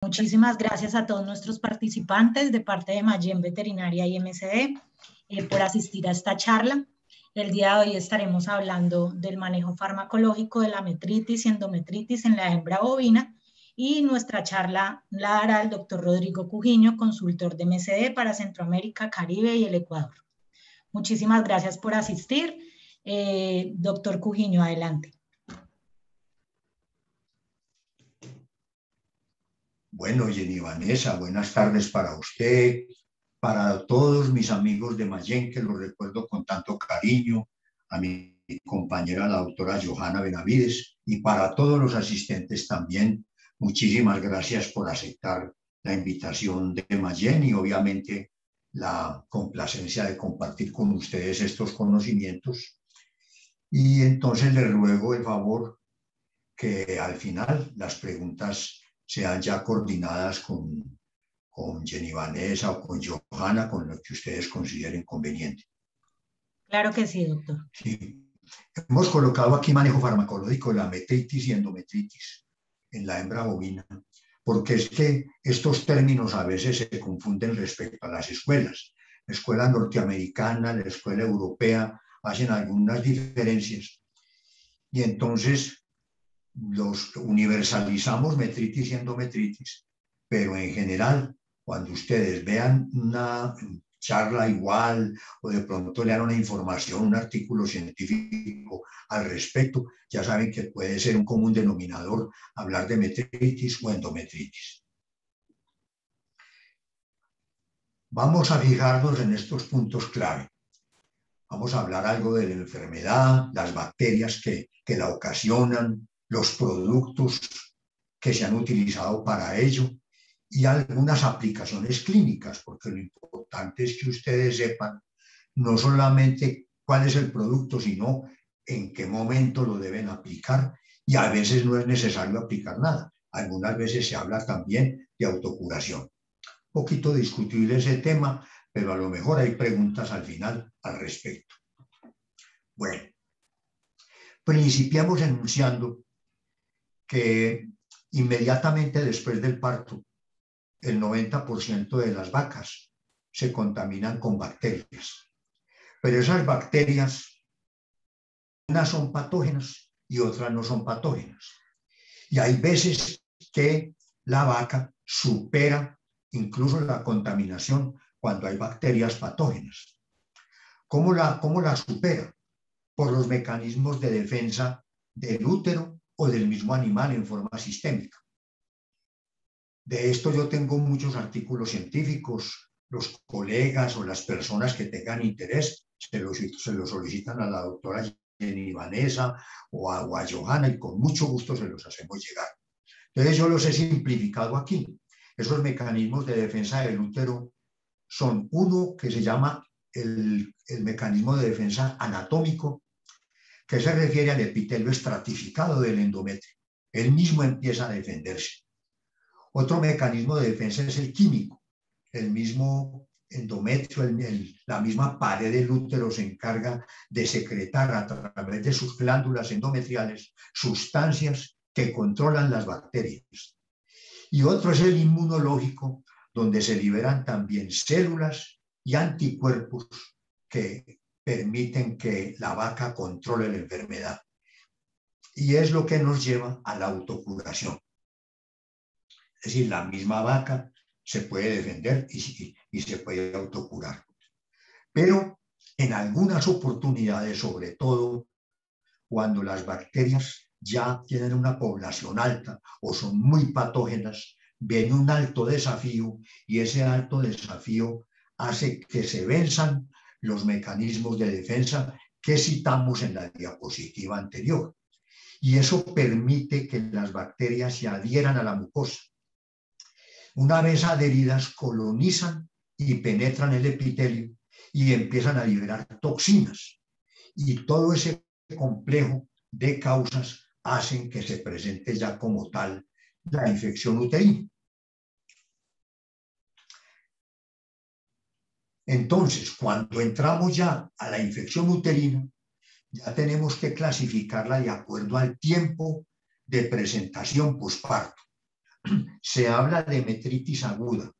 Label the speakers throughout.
Speaker 1: Muchísimas gracias a todos nuestros participantes de parte de Mayen Veterinaria y MSD por asistir a esta charla. El día de hoy estaremos hablando del manejo farmacológico de la metritis y endometritis en la hembra bovina, y nuestra charla la dará el doctor Rodrigo Cujiño, consultor de MSD para Centroamérica, Caribe y el Ecuador. Muchísimas gracias por asistir. Doctor Cujiño, adelante.
Speaker 2: Bueno, Jenny Vanessa, buenas tardes para usted, para todos mis amigos de Mayen, que los recuerdo con tanto cariño, a mi compañera la doctora Johanna Benavides, y para todos los asistentes también. Muchísimas gracias por aceptar la invitación de Mayen y obviamente la complacencia de compartir con ustedes estos conocimientos. Y entonces les ruego el favor que al final las preguntas sean ya coordinadas con Jenny Vanessa o con Johanna, con lo que ustedes consideren conveniente.
Speaker 1: Claro que sí, doctor.
Speaker 2: Sí. Hemos colocado aquí manejo farmacológico de la metritis y endometritis en la hembra bovina, porque es que estos términos a veces se confunden respecto a las escuelas. La escuela norteamericana, la escuela europea hacen algunas diferencias y entonces los universalizamos metritis y endometritis, pero en general, cuando ustedes vean una charla igual o de pronto lean una información, un artículo científico al respecto, ya saben que puede ser un común denominador hablar de metritis o endometritis. Vamos a fijarnos en estos puntos clave. Vamos a hablar algo de la enfermedad, las bacterias que la ocasionan, los productos que se han utilizado para ello y algunas aplicaciones clínicas, porque lo importante es que ustedes sepan no solamente cuál es el producto, sino en qué momento lo deben aplicar, y a veces no es necesario aplicar nada. Algunas veces se habla también de autocuración. Un poquito discutible ese tema, pero a lo mejor hay preguntas al final al respecto. Bueno, principiamos enunciando que inmediatamente después del parto, el 90% de las vacas se contaminan con bacterias. Pero esas bacterias, unas son patógenas y otras no son patógenas. Y hay veces que la vaca supera incluso la contaminación cuando hay bacterias patógenas. ¿Cómo la supera? Por los mecanismos de defensa del útero o del mismo animal en forma sistémica. De esto yo tengo muchos artículos científicos. Los colegas o las personas que tengan interés se lo solicitan a la doctora Jenny Vanessa o a Johanna y con mucho gusto se los hacemos llegar. Entonces yo los he simplificado aquí. Esos mecanismos de defensa del útero son uno que se llama el mecanismo de defensa anatómico, que se refiere al epitelio estratificado del endometrio. Él mismo empieza a defenderse. Otro mecanismo de defensa es el químico. El mismo endometrio, la misma pared del útero se encarga de secretar a través de sus glándulas endometriales sustancias que controlan las bacterias. Y otro es el inmunológico, donde se liberan también células y anticuerpos que permiten que la vaca controle la enfermedad. Y es lo que nos lleva a la autocuración. Es decir, la misma vaca se puede defender y se puede autocurar. Pero en algunas oportunidades, sobre todo cuando las bacterias ya tienen una población alta o son muy patógenas, viene un alto desafío y ese alto desafío hace que se venzan los mecanismos de defensa que citamos en la diapositiva anterior. Y eso permite que las bacterias se adhieran a la mucosa. Una vez adheridas, colonizan y penetran el epitelio y empiezan a liberar toxinas. Y todo ese complejo de causas hacen que se presente ya como tal la infección uterina. Entonces, cuando entramos ya a la infección uterina, ya tenemos que clasificarla de acuerdo al tiempo de presentación posparto. se habla de metritis aguda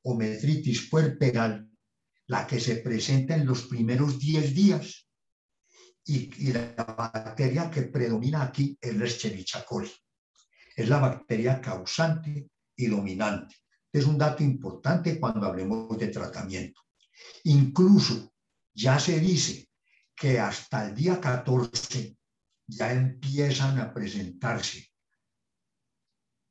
Speaker 2: o metritis puerperal, la que se presenta en los primeros 10 días, y la bacteria que predomina aquí es la Escherichia coli. Es la bacteria causante y dominante. Es un dato importante cuando hablemos de tratamiento. Incluso ya se dice que hasta el día 14 ya empiezan a presentarse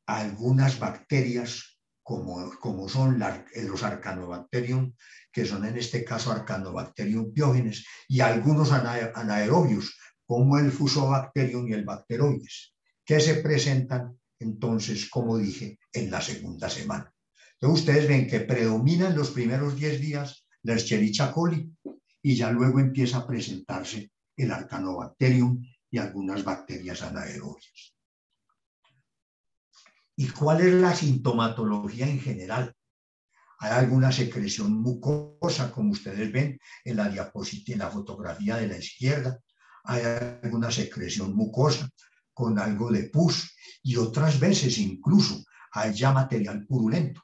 Speaker 2: algunas bacterias como son los Arcanobacterium, que son en este caso Arcanobacterium piógenes, y algunos anaerobios, como el Fusobacterium y el Bacteroides, que se presentan entonces, como dije, en la segunda semana. Entonces ustedes ven que predominan los primeros 10 días la Escherichia coli y ya luego empieza a presentarse el Arcanobacterium y algunas bacterias anaerobias. ¿Y cuál es la sintomatología en general? Hay alguna secreción mucosa, como ustedes ven en la diapositiva, en la fotografía de la izquierda. Hay alguna secreción mucosa con algo de pus, y otras veces incluso hay ya material purulento.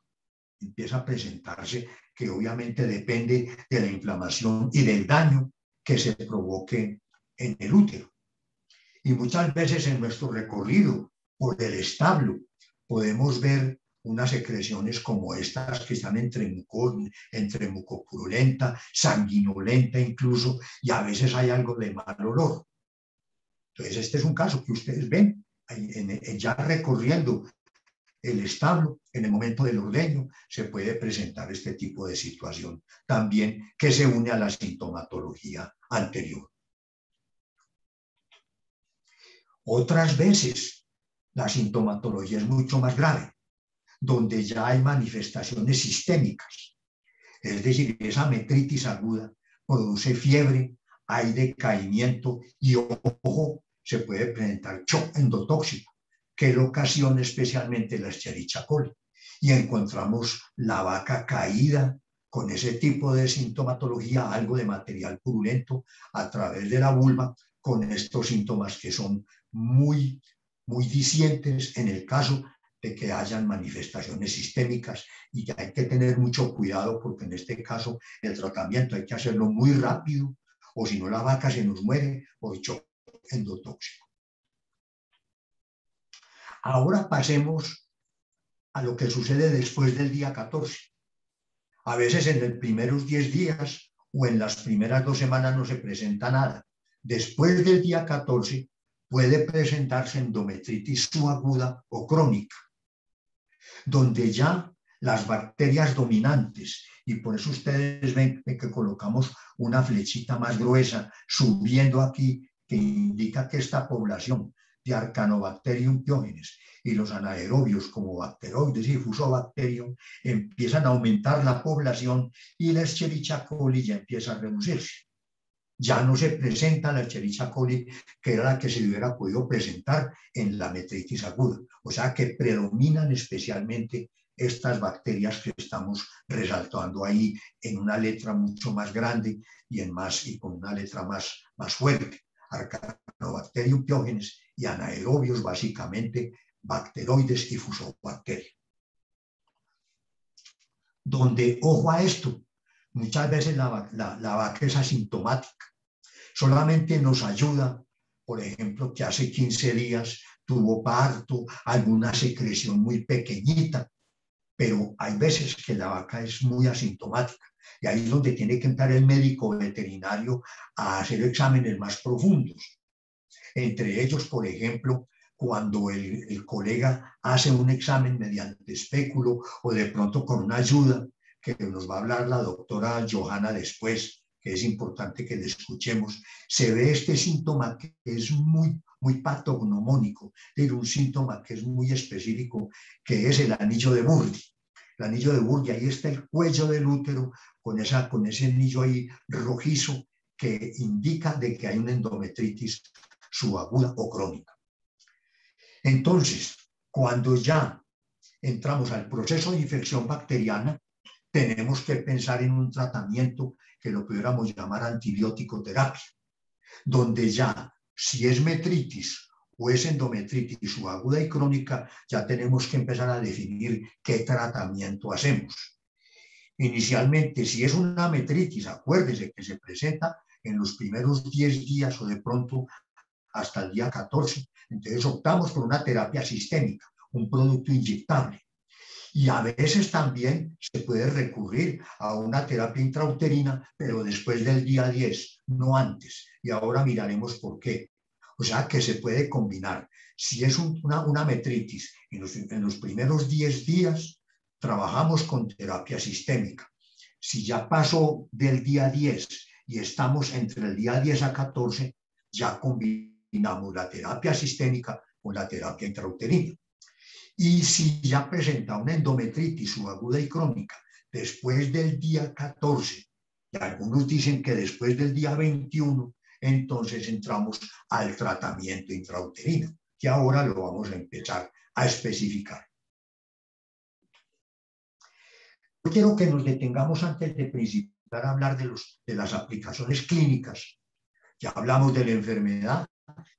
Speaker 2: Empieza a presentarse, que obviamente depende de la inflamación y del daño que se provoque en el útero. Y muchas veces en nuestro recorrido por el establo podemos ver unas secreciones como estas que están entre mucopurulenta, sanguinolenta incluso, y a veces hay algo de mal olor. Entonces este es un caso que ustedes ven ya recorriendo el establo. En el momento del ordeño se puede presentar este tipo de situación también, que se une a la sintomatología anterior. Otras veces la sintomatología es mucho más grave, donde ya hay manifestaciones sistémicas. Es decir, esa metritis aguda produce fiebre, hay decaimiento y, ojo, se puede presentar shock endotóxico, que lo ocasiona especialmente la Escherichia coli. Y encontramos la vaca caída con ese tipo de sintomatología, algo de material purulento a través de la vulva, con estos síntomas que son muy discientes en el caso de que hayan manifestaciones sistémicas, y que hay que tener mucho cuidado porque en este caso el tratamiento hay que hacerlo muy rápido, o si no la vaca se nos muere por shock endotóxico. Ahora pasemos a lo que sucede después del día 14. A veces en los primeros 10 días o en las primeras 2 semanas no se presenta nada. Después del día 14 puede presentarse endometritis subaguda o crónica, donde ya las bacterias dominantes, y por eso ustedes ven que colocamos una flechita más gruesa subiendo aquí, que indica que esta población de Arcanobacterium piógenes y los anaerobios como Bacteroides y Fusobacterium empiezan a aumentar la población, y la Escherichia coli ya empieza a reducirse. Ya no se presenta la Escherichia coli, que era la que se hubiera podido presentar en la metritis aguda. O sea que predominan especialmente estas bacterias que estamos resaltando ahí en una letra mucho más grande y con una letra más fuerte. Arcanobacterium piógenes y anaerobios, básicamente Bacteroides y Fusobacterium. Donde, ojo a esto, muchas veces la vaca es asintomática. Solamente nos ayuda, por ejemplo, que hace 15 días tuvo parto, alguna secreción muy pequeñita, pero hay veces que la vaca es muy asintomática, y ahí es donde tiene que entrar el médico veterinario a hacer exámenes más profundos. Entre ellos, por ejemplo, cuando el colega hace un examen mediante espéculo o de pronto con una ayuda, que nos va a hablar la doctora Johanna después, que es importante que le escuchemos, se ve este síntoma que es muy patognomónico, es un síntoma que es muy específico, que es el anillo de Burdi. El anillo de Burdi, ahí está el cuello del útero con ese anillo ahí rojizo que indica de que hay una endometritis subaguda o crónica. Entonces, cuando ya entramos al proceso de infección bacteriana, tenemos que pensar en un tratamiento que lo pudiéramos llamar antibiótico terapia, donde ya, si es metritis o es endometritis subaguda y crónica, ya tenemos que empezar a definir qué tratamiento hacemos. Inicialmente, si es una metritis, acuérdese que se presenta en los primeros 10 días o de pronto hasta el día 14. Entonces optamos por una terapia sistémica, un producto inyectable. Y a veces también se puede recurrir a una terapia intrauterina, pero después del día 10, no antes. Y ahora miraremos por qué. O sea que se puede combinar. Si es una metritis en los primeros 10 días, trabajamos con terapia sistémica. Si ya pasó del día 10 y estamos entre el día 10 a 14, ya combinamos la terapia sistémica con la terapia intrauterina. Y si ya presenta una endometritis subaguda y crónica después del día 14, y algunos dicen que después del día 21, entonces entramos al tratamiento intrauterino, que ahora lo vamos a empezar a especificar. Yo quiero que nos detengamos antes de principiar a hablar de las aplicaciones clínicas. Ya hablamos de la enfermedad,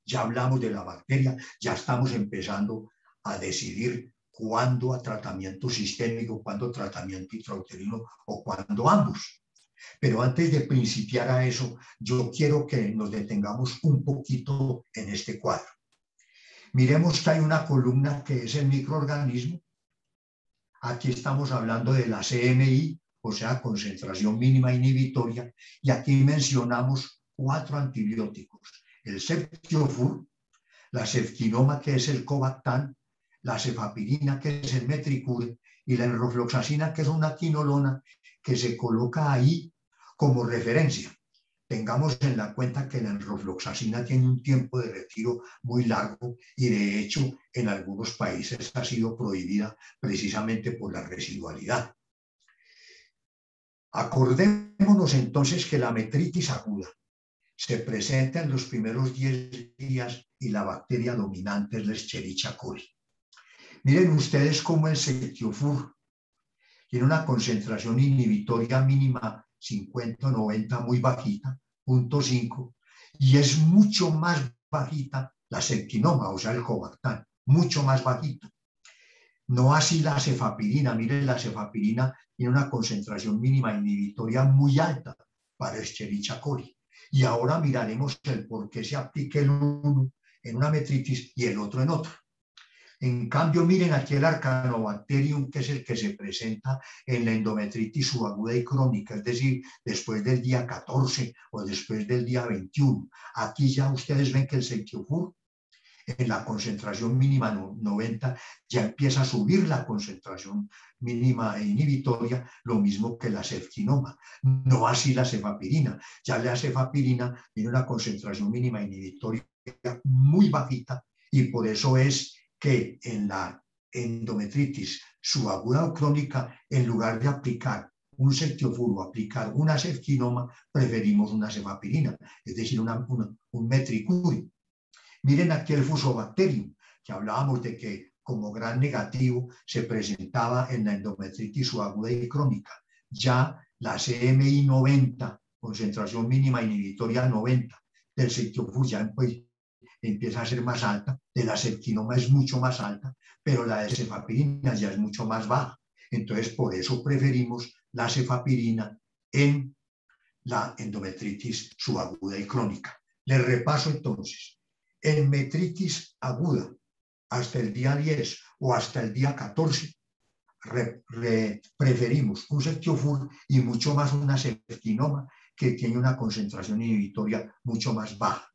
Speaker 2: ya hablamos de la bacteria, ya estamos empezando a decidir cuándo a tratamiento sistémico, cuándo tratamiento intrauterino o cuándo ambos. Pero antes de principiar a eso, yo quiero que nos detengamos un poquito en este cuadro. Miremos que hay una columna que es el microorganismo. Aquí estamos hablando de la CMI, o sea, concentración mínima inhibitoria, y aquí mencionamos 4 antibióticos: el ceftiofur, la ceftinoma, que es el cobactam, la cefapirina, que es el metricure, y la enrofloxacina, que es una quinolona que se coloca ahí como referencia. Tengamos en la cuenta que la enrofloxacina tiene un tiempo de retiro muy largo y de hecho en algunos países ha sido prohibida precisamente por la residualidad. Acordémonos entonces que la metritis aguda se presenta en los primeros 10 días y la bacteria dominante es la Escherichia coli. Miren ustedes cómo el ceftiofur tiene una concentración inhibitoria mínima 50 o 90 muy bajita, 0.5, y es mucho más bajita la ceftinoma, o sea, el cobactam, mucho más bajito. No así la cefapirina. Miren, la cefapirina tiene una concentración mínima inhibitoria muy alta para Escherichia coli. Y ahora miraremos el por qué se aplica el uno en una metritis y el otro en otra. En cambio, miren aquí el Arcanobacterium, que es el que se presenta en la endometritis subaguda y crónica, es decir, después del día 14 o después del día 21. Aquí ya ustedes ven que el ceftiofur en la concentración mínima 90 ya empieza a subir la concentración mínima inhibitoria, lo mismo que la ceftinoma. No así la cefapirina. Ya la cefapirina tiene una concentración mínima inhibitoria muy bajita y por eso es que en la endometritis subaguda o crónica, en lugar de aplicar un ceftiofur o aplicar una ceftinoma, preferimos una cefapirina, es decir, un metricuri. Miren aquí el Fusobacterium, que hablábamos de que como gran negativo se presentaba en la endometritis subaguda y crónica. Ya la CMI 90, concentración mínima inhibitoria 90, del ceftiofur ya empieza a ser más alta, de la ceftinoma es mucho más alta, pero la de cefapirina ya es mucho más baja. Entonces, por eso preferimos la cefapirina en la endometritis subaguda y crónica. Les repaso entonces. En metritis aguda, hasta el día 10 o hasta el día 14, preferimos un ceftiofur y mucho más una ceftinoma que tiene una concentración inhibitoria mucho más baja.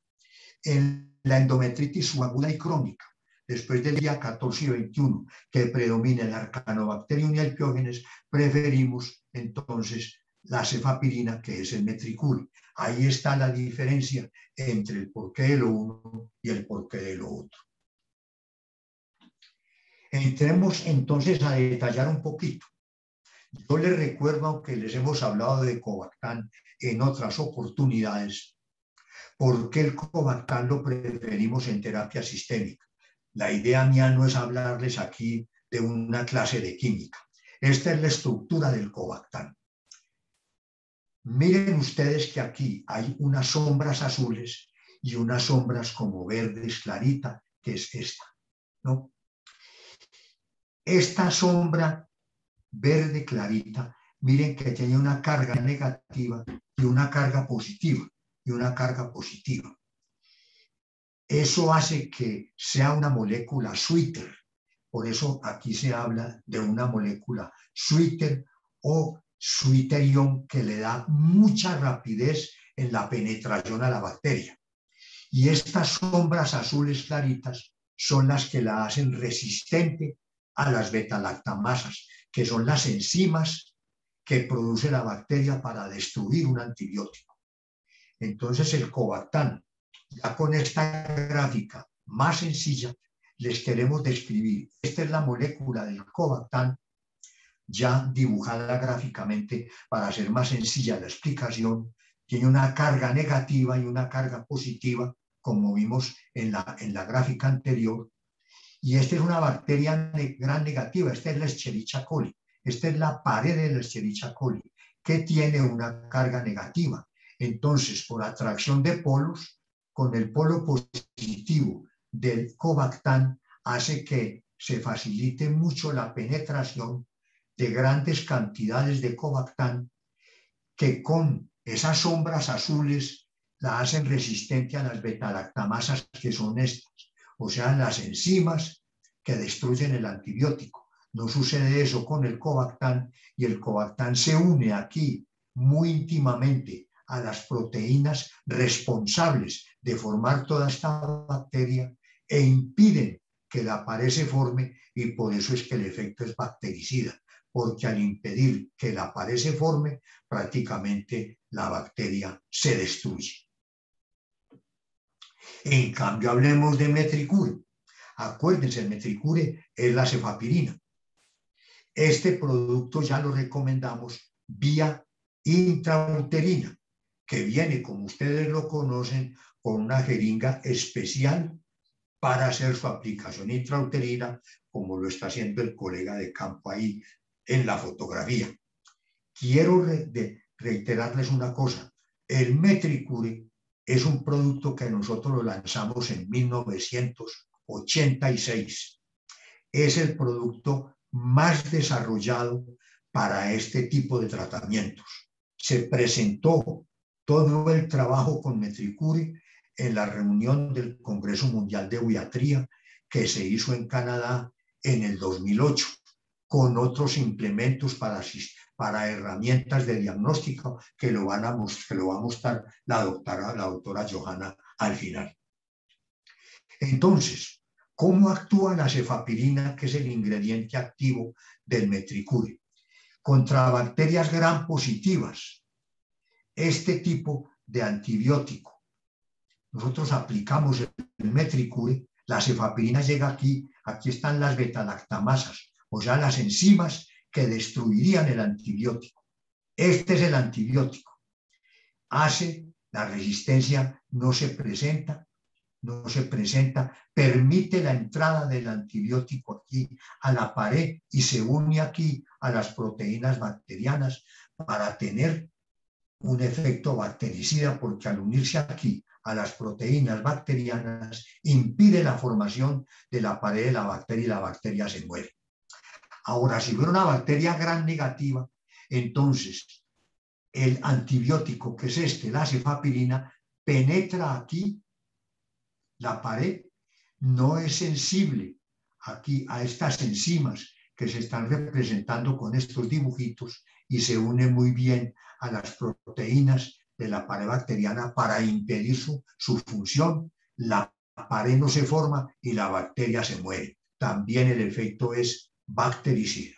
Speaker 2: En la endometritis subaguda y crónica, después del día 14 y 21, que predomina el Arcanobacterium y el Piógenes, preferimos entonces la cefapirina, que es el metricuri. Ahí está la diferencia entre el porqué de lo uno y el porqué de lo otro. Entremos entonces a detallar un poquito. Yo les recuerdo que les hemos hablado de cobactam en otras oportunidades. ¿Por qué el cobactam lo preferimos en terapia sistémica? La idea mía no es hablarles aquí de una clase de química. Esta es la estructura del cobactam. Miren ustedes que aquí hay unas sombras azules y unas sombras como verdes clarita, que es esta, ¿no? Esta sombra verde clarita, miren que tiene una carga negativa y una carga positiva, Eso hace que sea una molécula sweeter. Por eso aquí se habla de una molécula sweeter o sweeterion que le da mucha rapidez en la penetración a la bacteria. Y estas sombras azules claritas son las que la hacen resistente a las beta-lactamasas, que son las enzimas que produce la bacteria para destruir un antibiótico. Entonces el Cobactam, ya con esta gráfica más sencilla, les queremos describir. Esta es la molécula del Cobactam, ya dibujada gráficamente para hacer más sencilla la explicación. Tiene una carga negativa y una carga positiva, como vimos en la gráfica anterior. Y esta es una bacteria gran negativa, esta es la Escherichia coli. Esta es la pared de la Escherichia coli, que tiene una carga negativa. Entonces, por atracción de polos, con el polo positivo del Cobactam, hace que se facilite mucho la penetración de grandes cantidades de Cobactam, que con esas sombras azules la hacen resistente a las beta-lactamasas, que son estas, o sea, las enzimas que destruyen el antibiótico. No sucede eso con el Cobactam, y el Cobactam se une aquí muy íntimamente a las proteínas responsables de formar toda esta bacteria e impiden que la pared se forme, y por eso es que el efecto es bactericida, porque al impedir que la pared se forme, prácticamente la bacteria se destruye. En cambio, hablemos de Metricure. Acuérdense, el Metricure es la cefapirina. Este producto ya lo recomendamos vía intrauterina, que viene, como ustedes lo conocen, con una jeringa especial para hacer su aplicación intrauterina, como lo está haciendo el colega de campo ahí en la fotografía. Quiero reiterarles una cosa. El Metricure es un producto que nosotros lo lanzamos en 1986. Es el producto más desarrollado para este tipo de tratamientos. Se presentó todo el trabajo con Metricure en la reunión del Congreso Mundial de Pediatría que se hizo en Canadá en el 2008, con otros implementos para herramientas de diagnóstico que lo va a mostrar la doctora Johanna al final. Entonces, ¿cómo actúa la cefapirina, que es el ingrediente activo del Metricure? Contra bacterias gram positivas. Este tipo de antibiótico, nosotros aplicamos el Metricure, la cefapirina llega aquí están las beta-lactamasas, o sea, las enzimas que destruirían el antibiótico. Este es el antibiótico. Hace la resistencia, no se presenta, permite la entrada del antibiótico aquí a la pared y se une aquí a las proteínas bacterianas para tener un efecto bactericida, porque al unirse aquí a las proteínas bacterianas impide la formación de la pared de la bacteria y la bacteria se muere. Ahora, si fuera una bacteria gram negativa, entonces el antibiótico, que es la cefapirina, penetra aquí la pared, no es sensible aquí a estas enzimas que se están representando con estos dibujitos y se une muy bien a las proteínas de la pared bacteriana para impedir su función. La pared no se forma y la bacteria se muere. También el efecto es bactericida.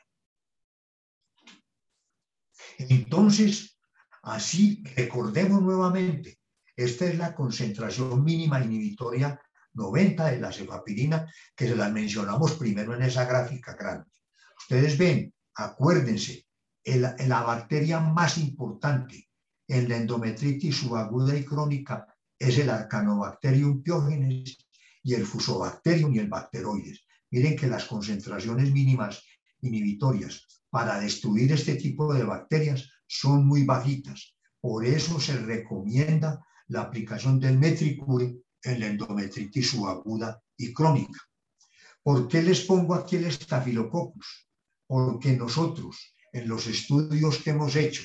Speaker 2: Entonces, así recordemos nuevamente, esta es la concentración mínima inhibitoria 90 de la cefapirina, que se las mencionamos primero en esa gráfica grande. Ustedes ven, acuérdense, la bacteria más importante en la endometritis subaguda y crónica es el Arcanobacterium pyogenes y el Fusobacterium y el Bacteroides. Miren que las concentraciones mínimas inhibitorias para destruir este tipo de bacterias son muy bajitas. Por eso se recomienda la aplicación del Metricure en la endometritis subaguda y crónica. ¿Por qué les pongo aquí el Staphylococcus? Porque nosotros, en los estudios que hemos hecho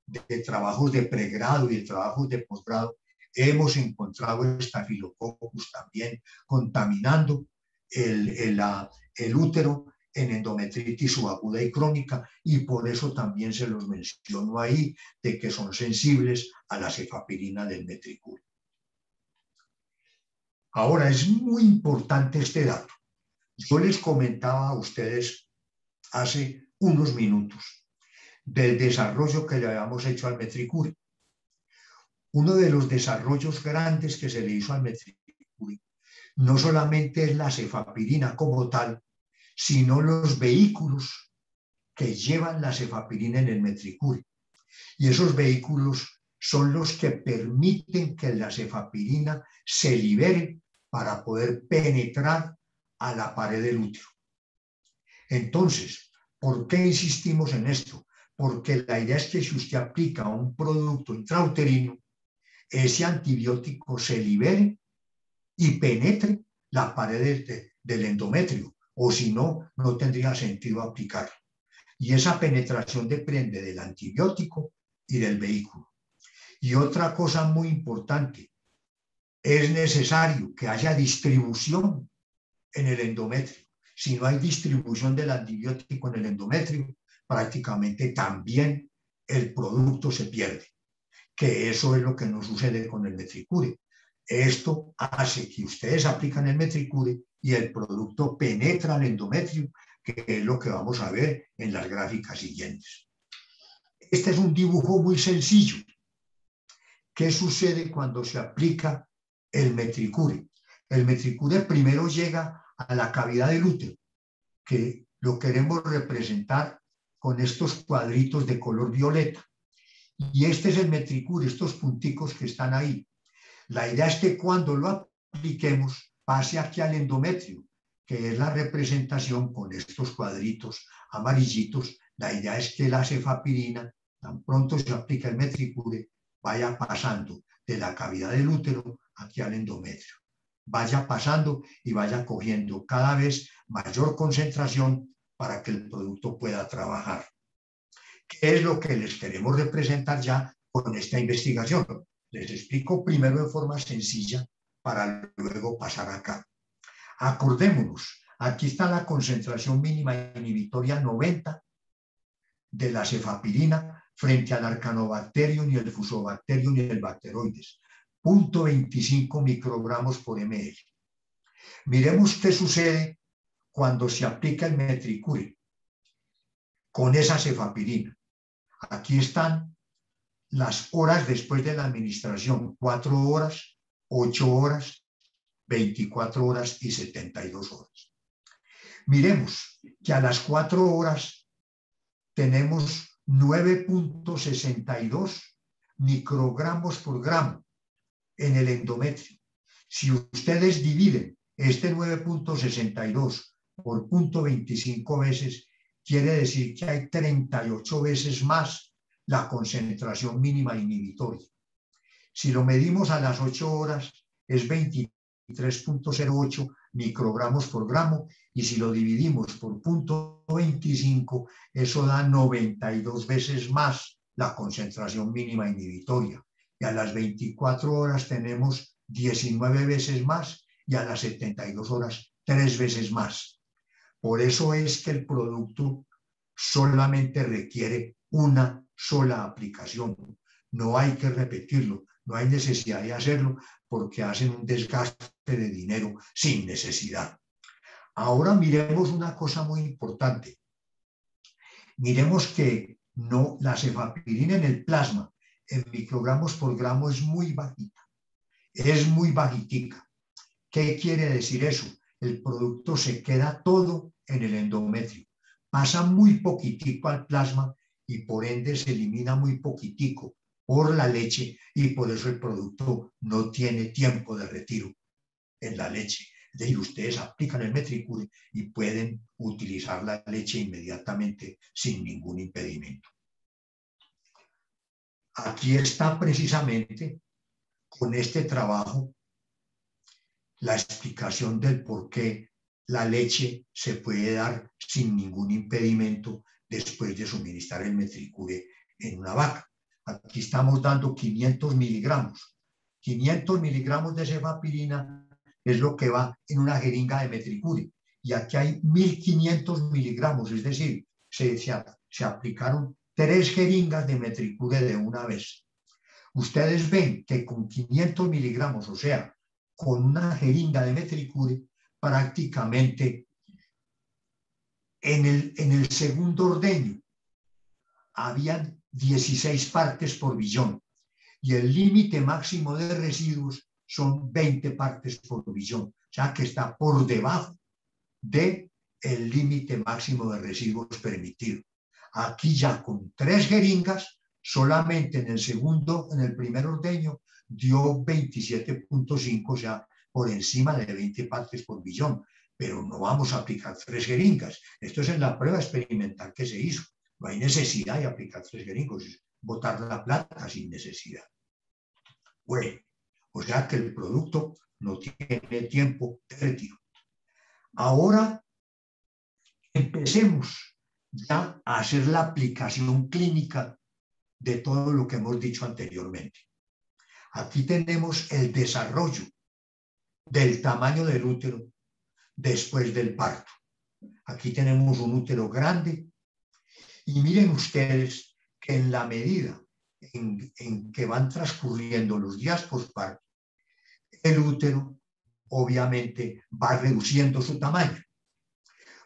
Speaker 2: de trabajos de pregrado y de trabajos de posgrado, hemos encontrado Staphylococcus también contaminando el útero en endometritis subaguda y crónica, y por eso también se los menciono ahí, de que son sensibles a la cefapirina del metricure. Ahora, es muy importante este dato. Yo les comentaba a ustedes hace unos minutos del desarrollo que le habíamos hecho al metricure. Uno de los desarrollos grandes que se le hizo al metricure no solamente es la cefapirina como tal, sino los vehículos que llevan la cefapirina en el metricure. Y esos vehículos son los que permiten que la cefapirina se libere para poder penetrar a la pared del útero. Entonces, ¿por qué insistimos en esto? Porque la idea es que si usted aplica un producto intrauterino, ese antibiótico se libere y penetre la pared del endometrio, o si no, no tendría sentido aplicarlo. Y esa penetración depende del antibiótico y del vehículo. Y otra cosa muy importante, es necesario que haya distribución en el endometrio. Si no hay distribución del antibiótico en el endometrio, prácticamente también el producto se pierde, que eso es lo que nos sucede con el metricure. Esto hace que ustedes aplican el metricure y el producto penetra al endometrio, que es lo que vamos a ver en las gráficas siguientes. Este es un dibujo muy sencillo. ¿Qué sucede cuando se aplica el metricure? El metricure primero llega a la cavidad del útero, que lo queremos representar con estos cuadritos de color violeta. Y este es el metricure, estos punticos que están ahí. La idea es que cuando lo apliquemos pase aquí al endometrio, que es la representación con estos cuadritos amarillitos. La idea es que la cefapirina, tan pronto se aplica el metricure, vaya pasando de la cavidad del útero aquí al endometrio. Vaya pasando y vaya cogiendo cada vez mayor concentración para que el producto pueda trabajar. ¿Qué es lo que les queremos representar ya con esta investigación? Les explico primero de forma sencilla para luego pasar acá. Acordémonos, aquí está la concentración mínima inhibitoria 90 de la cefapirina frente al Arcanobacterium y el Fusobacterium y el Bacteroides, 0.25 microgramos por ml. Miremos qué sucede cuando se aplica el metricure con esa cefapirina. Aquí están las horas después de la administración: 4 horas, 8 horas, 24 horas y 72 horas. Miremos que a las 4 horas tenemos 9.62 microgramos por gramo en el endometrio. Si ustedes dividen este 9.62 por 0.25 veces, quiere decir que hay 38 veces más la concentración mínima inhibitoria. Si lo medimos a las 8 horas, es 23.08 microgramos por gramo, y si lo dividimos por 0.25, eso da 92 veces más la concentración mínima inhibitoria. Y a las 24 horas tenemos 19 veces más, y a las 72 horas 3 veces más. Por eso es que el producto solamente requiere una sola aplicación. No hay que repetirlo, no hay necesidad de hacerlo, porque hacen un desgaste de dinero sin necesidad. Ahora miremos una cosa muy importante. Miremos que no, la cefapirina en el plasma en microgramos por gramo es muy bajita. Es muy bajitica. ¿Qué quiere decir eso? El producto se queda todo en el endometrio. Pasa muy poquitico al plasma y por ende se elimina muy poquitico por la leche, y por eso el producto no tiene tiempo de retiro en la leche. Es decir, ustedes aplican el metricure y pueden utilizar la leche inmediatamente sin ningún impedimento. Aquí está precisamente con este trabajo la explicación del por qué la leche se puede dar sin ningún impedimento después de suministrar el metricure en una vaca. Aquí estamos dando 500 miligramos. 500 miligramos de cefapirina es lo que va en una jeringa de metricure. Y aquí hay 1500 miligramos, es decir, se aplicaron 3 jeringas de metricure de una vez. Ustedes ven que con 500 miligramos, o sea, con una jeringa de metricure, prácticamente en el segundo ordeño habían 16 partes por billón y el límite máximo de residuos son 20 partes por billón, o sea que está por debajo del límite máximo de residuos permitido. Aquí ya con 3 jeringas, solamente en el primer ordeño dio 27.5, o sea, por encima de 20 partes por billón, pero no vamos a aplicar 3 jeringas. Esto es en la prueba experimental que se hizo. No hay necesidad de aplicar 3 jeringas, es botar la plata sin necesidad. Bueno, o sea que el producto no tiene tiempo de retiro. Ahora empecemos ya a hacer la aplicación clínica de todo lo que hemos dicho anteriormente. Aquí tenemos el desarrollo del tamaño del útero después del parto. Aquí tenemos un útero grande y miren ustedes que en la medida en que van transcurriendo los días postparto, el útero obviamente va reduciendo su tamaño.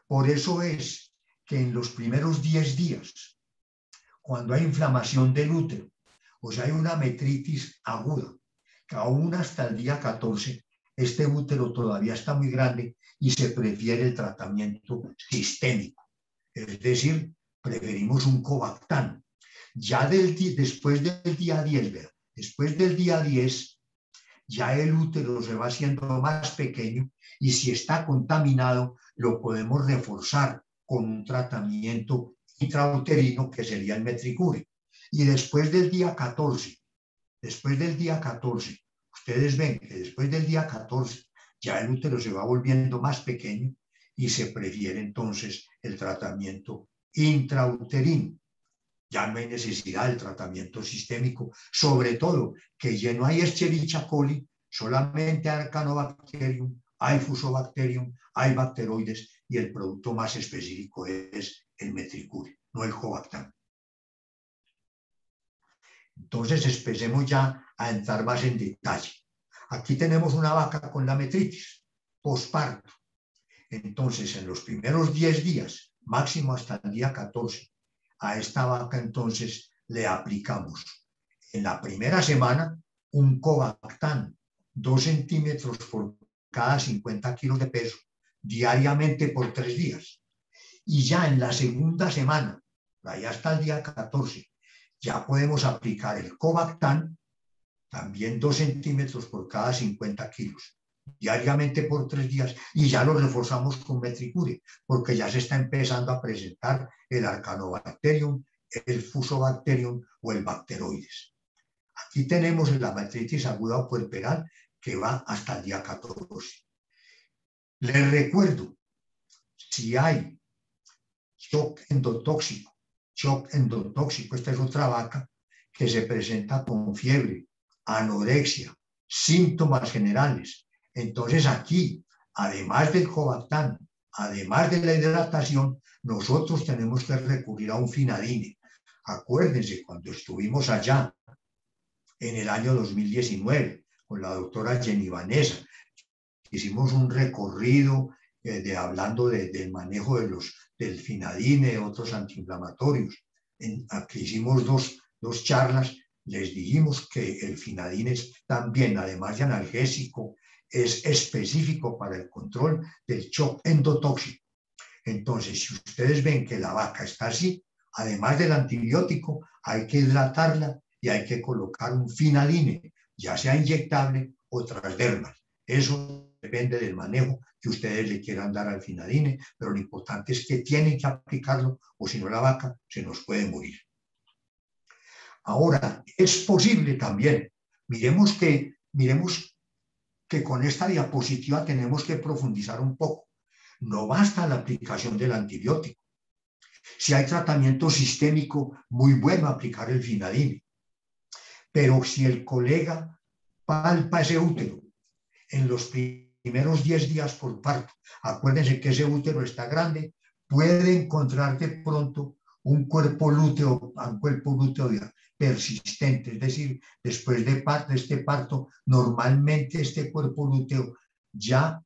Speaker 2: Por eso es que en los primeros 10 días, cuando hay inflamación del útero, o sea, hay una metritis aguda, que aún hasta el día 14, este útero todavía está muy grande y se prefiere el tratamiento sistémico. Es decir, preferimos un Covactán. Ya después del día 10, ¿verdad? Después del día 10, ya el útero se va haciendo más pequeño y si está contaminado, lo podemos reforzar con un tratamiento intrauterino que sería el metricure. Y después del día 14, ustedes ven que después del día 14 ya el útero se va volviendo más pequeño y se prefiere entonces el tratamiento intrauterino. Ya no hay necesidad del tratamiento sistémico, sobre todo que ya no hay Escherichia coli, solamente hay Arcanobacterium, hay Fusobacterium, hay bacteroides y el producto más específico es el metricure, no el Covactán. Entonces empecemos ya a entrar más en detalle. Aquí tenemos una vaca con la metritis, posparto. Entonces, en los primeros 10 días, máximo hasta el día 14, a esta vaca entonces le aplicamos en la primera semana un Covactán, 2 centímetros por cada 50 kilos de peso, diariamente por 3 días. Y ya en la segunda semana, ahí hasta el día 14, ya podemos aplicar el Covactán, también 2 centímetros por cada 50 kilos, diariamente por 3 días, y ya lo reforzamos con metricure, porque ya se está empezando a presentar el Arcanobacterium, el Fusobacterium o el bacteroides. Aquí tenemos la metritis aguda o puerperal que va hasta el día 14. Les recuerdo, si hay shock endotóxico, esta es otra vaca que se presenta con fiebre, anorexia, síntomas generales. Entonces aquí, además del Covactán, además de la hidratación, nosotros tenemos que recurrir a un Finadine. Acuérdense, cuando estuvimos allá en el año 2019 con la doctora Jenny Vanessa, hicimos un recorrido hablando del manejo del Finadine, de otros antiinflamatorios. Aquí hicimos dos charlas, les dijimos que el Finadine es también, además de analgésico, es específico para el control del shock endotóxico. Entonces, si ustedes ven que la vaca está así, además del antibiótico, hay que hidratarla y hay que colocar un Finadine, ya sea inyectable o transdermal. Eso depende del manejo que ustedes le quieran dar al Finadine, pero lo importante es que tienen que aplicarlo o si no la vaca se nos puede morir. Ahora, es posible también, miremos que con esta diapositiva tenemos que profundizar un poco. No basta la aplicación del antibiótico. Si hay tratamiento sistémico, muy bueno aplicar el Finadine. Pero si el colega palpa ese útero en los primeros 10 días por parto, acuérdense que ese útero está grande, puede encontrar de pronto un cuerpo lúteo persistente, es decir, después de este parto, normalmente este cuerpo lúteo ya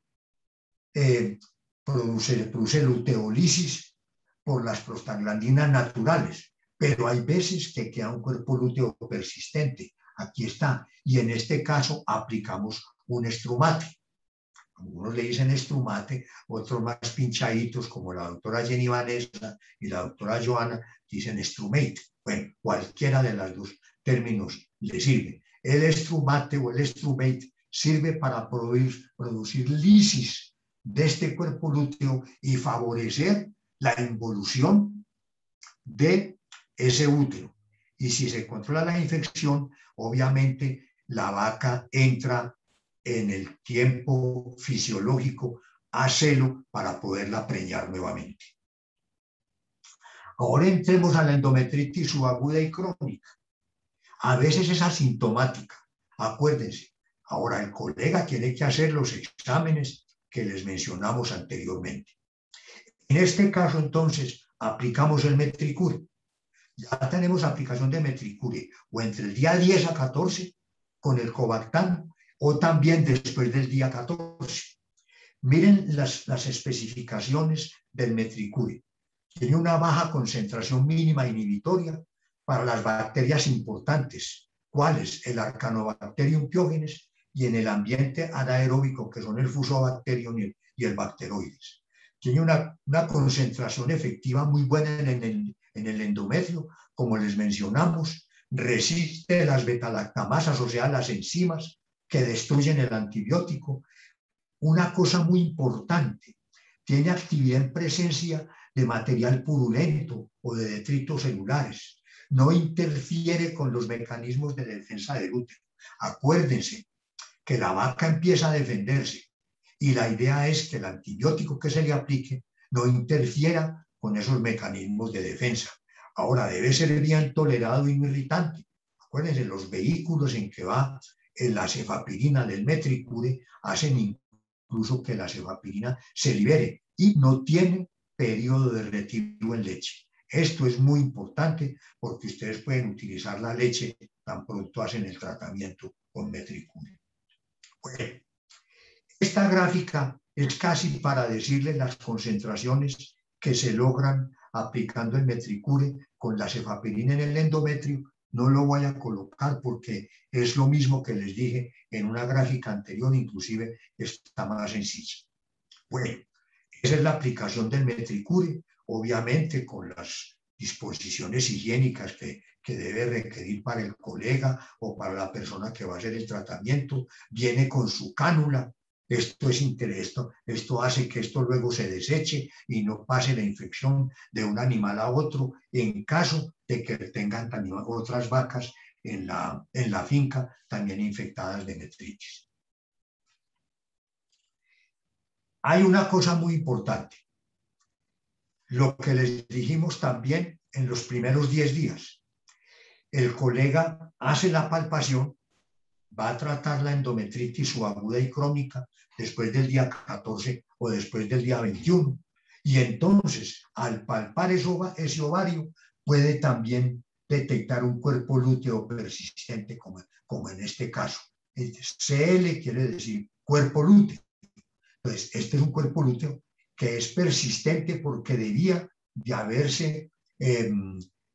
Speaker 2: produce luteolisis por las prostaglandinas naturales, pero hay veces que queda un cuerpo lúteo persistente. Aquí está, y en este caso aplicamos un estrumate. Algunos le dicen estrumate, otros más pinchaditos, como la doctora Jenny Vanessa y la doctora Joana, dicen estrumate. Bueno, cualquiera de los dos términos le sirve. El estrumate o el estrumate sirve para producir lisis de este cuerpo lúteo y favorecer la involución de ese útero. Y si se controla la infección, obviamente la vaca entra en el tiempo fisiológico a celo para poderla preñar nuevamente. Ahora entremos a la endometritis subaguda y crónica. A veces es asintomática. Acuérdense, ahora el colega tiene que hacer los exámenes que les mencionamos anteriormente. En este caso, entonces, aplicamos el Metricure. Ya tenemos aplicación de Metricure o entre el día 10 a 14 con el Covactan o también después del día 14. Miren las especificaciones del Metricure. Tiene una baja concentración mínima inhibitoria para las bacterias importantes, ¿cuáles? El Arcanobacterium piógenes y en el ambiente anaeróbico, que son el Fusobacterium y el Bacteroides. Tiene una concentración efectiva muy buena en el endometrio, como les mencionamos, resiste las betalactamasas, o sea, las enzimas que destruyen el antibiótico. Una cosa muy importante, tiene actividad en presencia de material purulento o de detritos celulares. No interfiere con los mecanismos de defensa del útero. Acuérdense que la vaca empieza a defenderse y la idea es que el antibiótico que se le aplique no interfiera con esos mecanismos de defensa. Ahora, debe ser bien tolerado y no irritante. Acuérdense, los vehículos en que va la cefapirina del Metricure hacen incluso que la cefapirina se libere y no tiene periodo de retiro en leche. Esto es muy importante porque ustedes pueden utilizar la leche tan pronto hacen el tratamiento con Metricure. Bueno, esta gráfica es casi para decirles las concentraciones que se logran aplicando el Metricure con la cefapirina en el endometrio. No lo voy a colocar porque es lo mismo que les dije en una gráfica anterior, inclusive está más sencilla. Bueno, esa es la aplicación del Metricure, obviamente con las disposiciones higiénicas que debe requerir para el colega o para la persona que va a hacer el tratamiento. Viene con su cánula. Esto es esto hace que esto luego se deseche y no pase la infección de un animal a otro en caso de que tengan también otras vacas en la finca también infectadas de metritis. Hay una cosa muy importante, lo que les dijimos también en los primeros 10 días. El colega hace la palpación, va a tratar la endometritis subaguda y crónica después del día 14 o después del día 21. Y entonces, al palpar ese ovario, puede también detectar un cuerpo lúteo persistente, como en este caso. CL quiere decir cuerpo lúteo. Entonces, este es un cuerpo lúteo que es persistente porque debía de haberse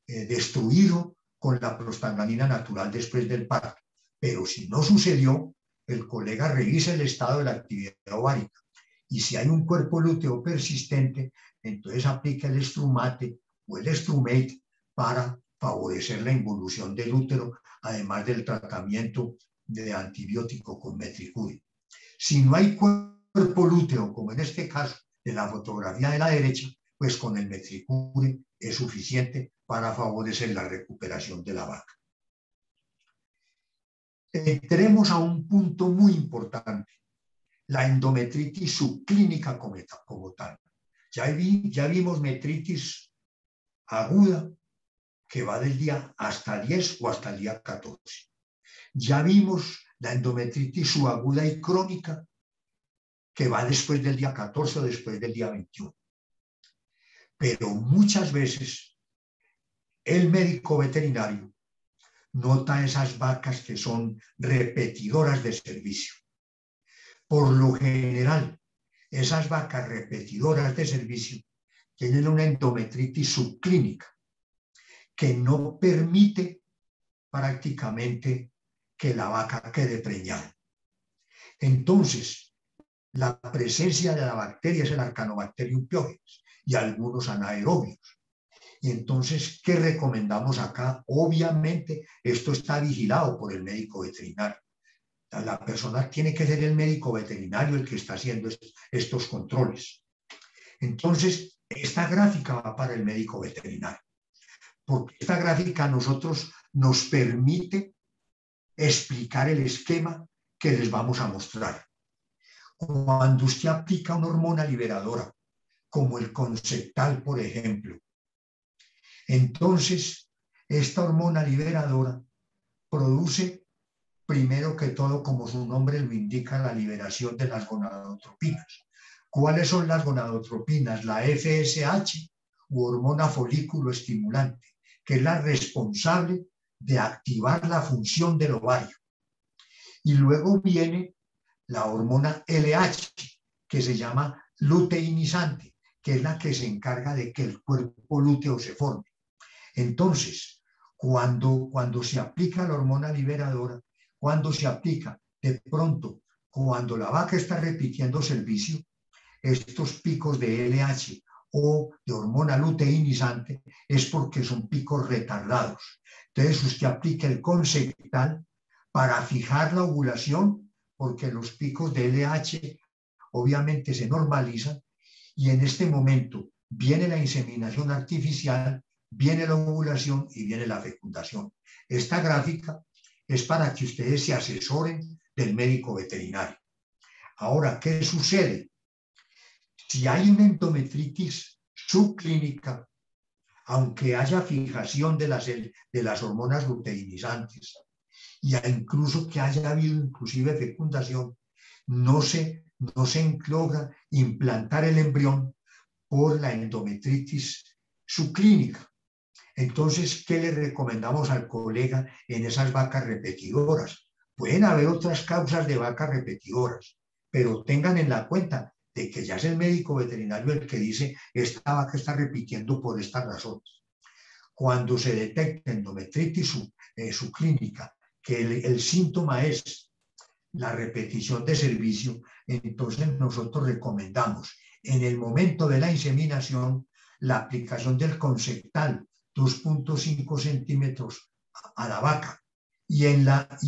Speaker 2: destruido con la prostaglandina natural después del parto. Pero si no sucedió, el colega revisa el estado de la actividad ovárica. Y si hay un cuerpo lúteo persistente, entonces aplica el estrumate o el estrumate para favorecer la involución del útero, además del tratamiento de antibiótico con Metricure. Si no hay cuerpo lúteo, como en este caso de la fotografía de la derecha, pues con el Metricure es suficiente para favorecer la recuperación de la vaca. Entremos a un punto muy importante, la endometritis subclínica como tal. Ya vimos metritis aguda, que va del día hasta 10 o hasta el día 14. Ya vimos la endometritis subaguda y crónica, que va después del día 14 o después del día 21. Pero muchas veces el médico veterinario nota esas vacas que son repetidoras de servicio. Por lo general, esas vacas repetidoras de servicio tienen una endometritis subclínica que no permite prácticamente que la vaca quede preñada. Entonces, la presencia de la bacteria es el Arcanobacterium pyogenes y algunos anaerobios. Y entonces, ¿qué recomendamos acá? Obviamente, esto está vigilado por el médico veterinario. La persona tiene que ser el médico veterinario el que está haciendo estos controles. Entonces, esta gráfica va para el médico veterinario, porque esta gráfica a nosotros nos permite explicar el esquema que les vamos a mostrar. Cuando usted aplica una hormona liberadora, como el Conceptal, por ejemplo, entonces esta hormona liberadora produce, primero que todo, como su nombre lo indica, la liberación de las gonadotropinas. ¿Cuáles son las gonadotropinas? La FSH, u hormona folículo estimulante, que es la responsable de activar la función del ovario. Y luego viene la hormona LH, que se llama luteinizante, que es la que se encarga de que el cuerpo lúteo se forme. Entonces, cuando se aplica la hormona liberadora, cuando se aplica de pronto, cuando la vaca está repitiendo servicio, estos picos de LH o de hormona luteinizante es porque son picos retardados. Entonces, usted aplica el Conceptal para fijar la ovulación, porque los picos de LH obviamente se normalizan y en este momento viene la inseminación artificial, viene la ovulación y viene la fecundación. Esta gráfica es para que ustedes se asesoren del médico veterinario. Ahora, ¿qué sucede? Si hay una endometritis subclínica, aunque haya fijación de las hormonas luteinizantes, y incluso que haya habido inclusive fecundación, no se logra implantar el embrión por la endometritis subclínica. Entonces, ¿qué le recomendamos al colega en esas vacas repetidoras? Pueden haber otras causas de vacas repetidoras, pero tengan en la cuenta de que ya es el médico veterinario el que dice esta vaca está repitiendo por estas razones. Cuando se detecta endometritis subclínica, que el síntoma es la repetición de servicio, entonces nosotros recomendamos en el momento de la inseminación la aplicación del Conceptal 2.5 centímetros a la vaca y en las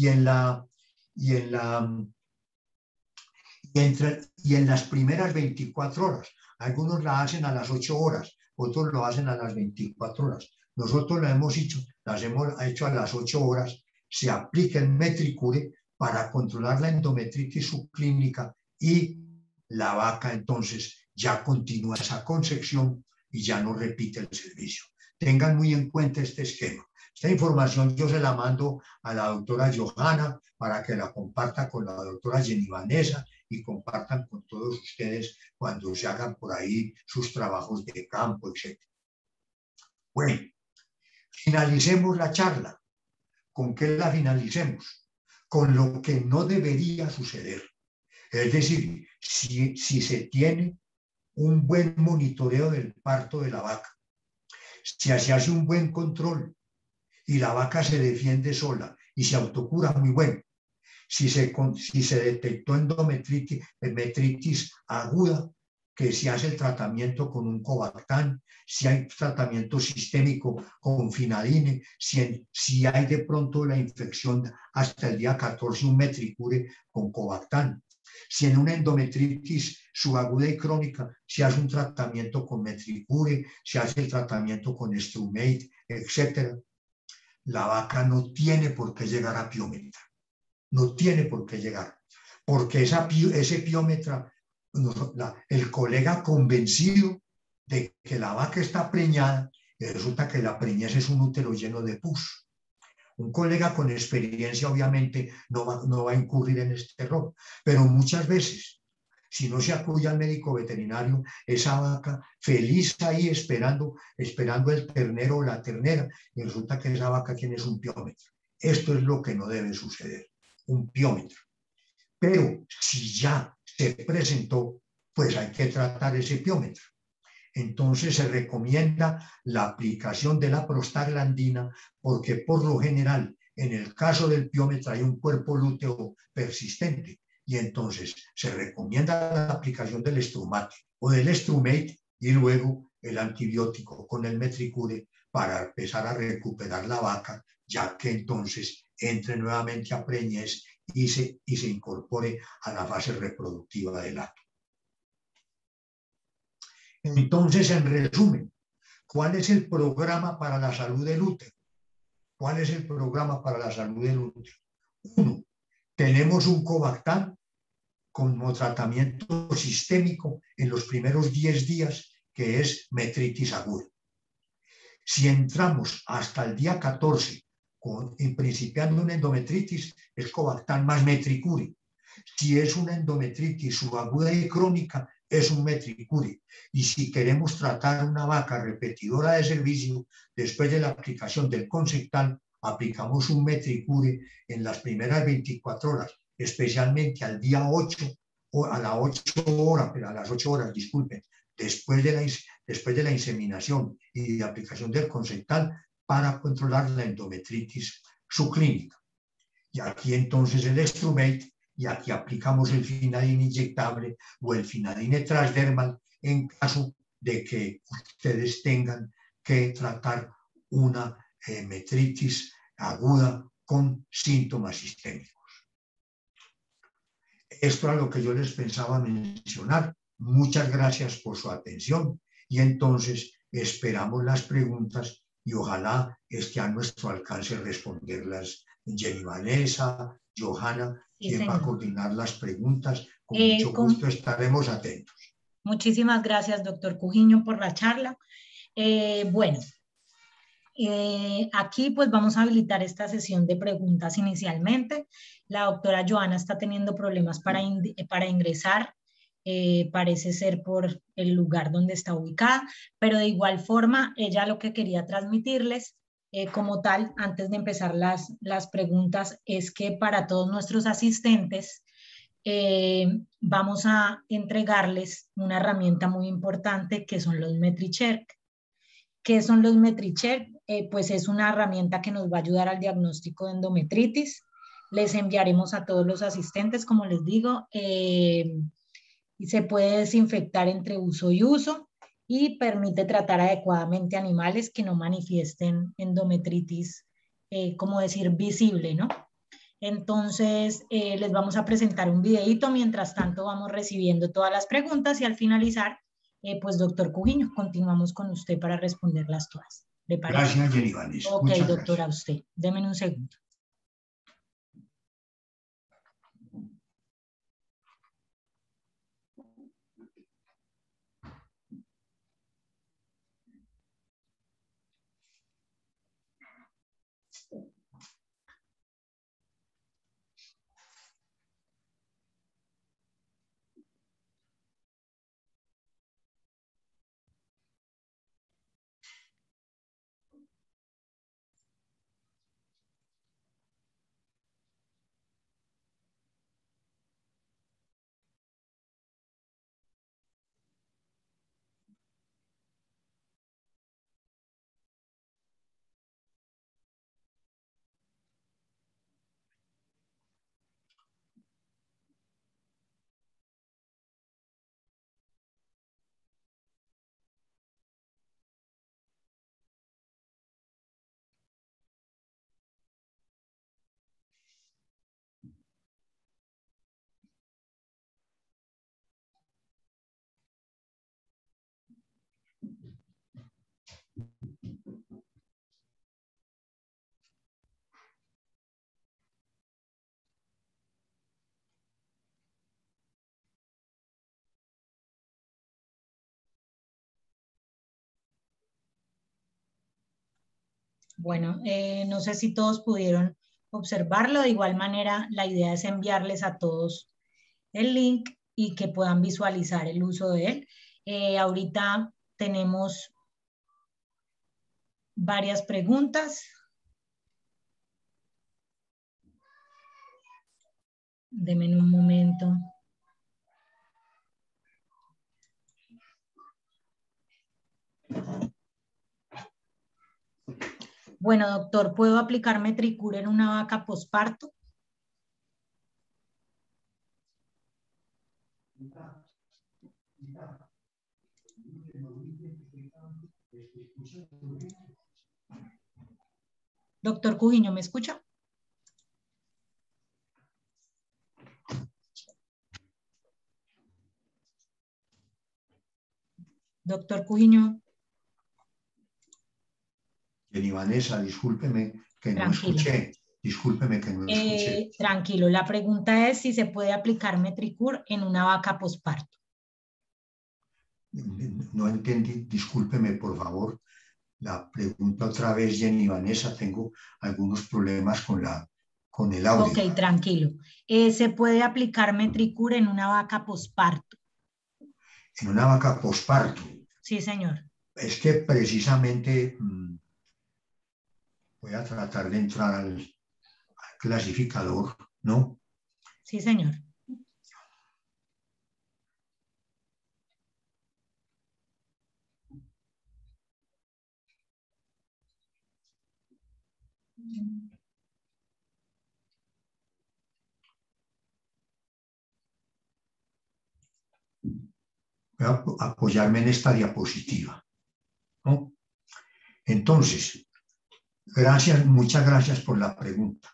Speaker 2: primeras 24 horas. Algunos la hacen a las 8 horas, otros lo hacen a las 24 horas. Nosotros la hemos hecho, las hemos hecho a las 8 horas. Se aplica el Metricure para controlar la endometritis subclínica y la vaca entonces ya continúa esa concepción y ya no repite el servicio. Tengan muy en cuenta este esquema. Esta información yo se la mando a la doctora Johanna para que la comparta con la doctora Jenny Vanessa y compartan con todos ustedes cuando se hagan por ahí sus trabajos de campo, etc. Bueno, finalicemos la charla. ¿Con qué la finalicemos? Con lo que no debería suceder. Es decir, si se tiene un buen monitoreo del parto de la vaca, si se hace un buen control y la vaca se defiende sola y se autocura, muy bueno. Si se detectó endometritis aguda, que se hace el tratamiento con un Covactán, si hay tratamiento sistémico con Finadine, si hay de pronto la infección hasta el día 14, un Metricure con Covactán. Si en una endometritis subaguda y crónica se hace un tratamiento con Metricure, se hace el tratamiento con Strumate, etc., la vaca no tiene por qué llegar a piómetra. no tiene por qué llegar, porque ese piómetra, el colega convencido de que la vaca está preñada, y resulta que la preñez es un útero lleno de pus. Un colega con experiencia obviamente no va a incurrir en este error, pero muchas veces, si no se acude al médico veterinario, esa vaca feliz ahí esperando el ternero o la ternera, y resulta que esa vaca tiene un piómetro. Esto es lo que no debe suceder, un piómetro. Pero si ya se presentó, pues hay que tratar ese piómetro. Entonces se recomienda la aplicación de la prostaglandina porque por lo general en el caso del piómetro hay un cuerpo lúteo persistente y entonces se recomienda la aplicación del Strumate o del Strumate y luego el antibiótico con el Metricure para empezar a recuperar la vaca, ya que entonces entre nuevamente a preñez y se incorpore a la fase reproductiva del acto. Entonces, en resumen, ¿cuál es el programa para la salud del útero? ¿Cuál es el programa para la salud del útero? 1. Tenemos un Covactan como tratamiento sistémico en los primeros 10 días, que es metritis aguda. Si entramos hasta el día 14, principiando una endometritis, es Covactan más Metricure. Si es una endometritis subaguda y crónica, es un Metricure. Y si queremos tratar una vaca repetidora de servicio, después de la aplicación del Consectal, aplicamos un Metricure en las primeras 24 horas, especialmente al día 8, o a las 8 horas, pero a las 8 horas, disculpen, después de la inseminación y de aplicación del Consectal para controlar la endometritis subclínica. Y aquí entonces el Strumate, y aquí aplicamos el Finadin inyectable o el Finadin transdermal en caso de que ustedes tengan que tratar una metritis aguda con síntomas sistémicos. Esto era lo que yo les pensaba mencionar. Muchas gracias por su atención y entonces esperamos las preguntas y ojalá esté a nuestro alcance responderlas. Jenny Vanessa, Johanna, quien va a coordinar las preguntas. Con mucho gusto estaremos atentos.
Speaker 1: Muchísimas gracias, doctor Cujiño, por la charla. Aquí pues vamos a habilitar esta sesión de preguntas inicialmente. La doctora Johanna está teniendo problemas para ingresar, parece ser por el lugar donde está ubicada, pero de igual forma ella lo que quería transmitirles como tal, antes de empezar las preguntas, es que para todos nuestros asistentes vamos a entregarles una herramienta muy importante que son los MetriCheck. ¿Qué son los MetriCheck? Pues es una herramienta que nos va a ayudar al diagnóstico de endometritis. Les enviaremos a todos los asistentes, como les digo, y se puede desinfectar entre uso y uso y permite tratar adecuadamente animales que no manifiesten endometritis, como decir, visible, ¿no? Entonces, les vamos a presentar un videíto, mientras tanto vamos recibiendo todas las preguntas y al finalizar, pues doctor Cujiño, continuamos con usted para responderlas todas. ¿Le parece?
Speaker 2: Gracias, Jenny Vanessa.
Speaker 1: Ok,
Speaker 2: muchas
Speaker 1: doctora,
Speaker 2: gracias.
Speaker 1: usted. Deme un segundo. Bueno, no sé si todos pudieron observarlo. De igual manera, la idea es enviarles a todos el link y que puedan visualizar el uso de él. Ahorita tenemos varias preguntas. Denme un momento. Bueno, doctor, ¿puedo aplicar Metricur en una vaca posparto? Doctor Cujiño, ¿me escucha? Doctor Cujiño.
Speaker 2: Jenny Vanessa, discúlpeme que no
Speaker 1: Tranquilo.
Speaker 2: escuché. Discúlpeme que no escuché.
Speaker 1: Tranquilo, la pregunta es si se puede aplicar Metricur en una vaca posparto.
Speaker 2: No entendí, discúlpeme por favor. La pregunta otra vez, Jenny Vanessa, tengo algunos problemas con el audio.
Speaker 1: Ok, tranquilo. ¿Se puede aplicar Metricur en una vaca posparto?
Speaker 2: En una vaca posparto.
Speaker 1: Sí, señor.
Speaker 2: Es que precisamente voy a tratar de entrar al clasificador, ¿no?
Speaker 1: Sí, señor.
Speaker 2: Voy a apoyarme en esta diapositiva, ¿no? Entonces, gracias, muchas gracias por la pregunta.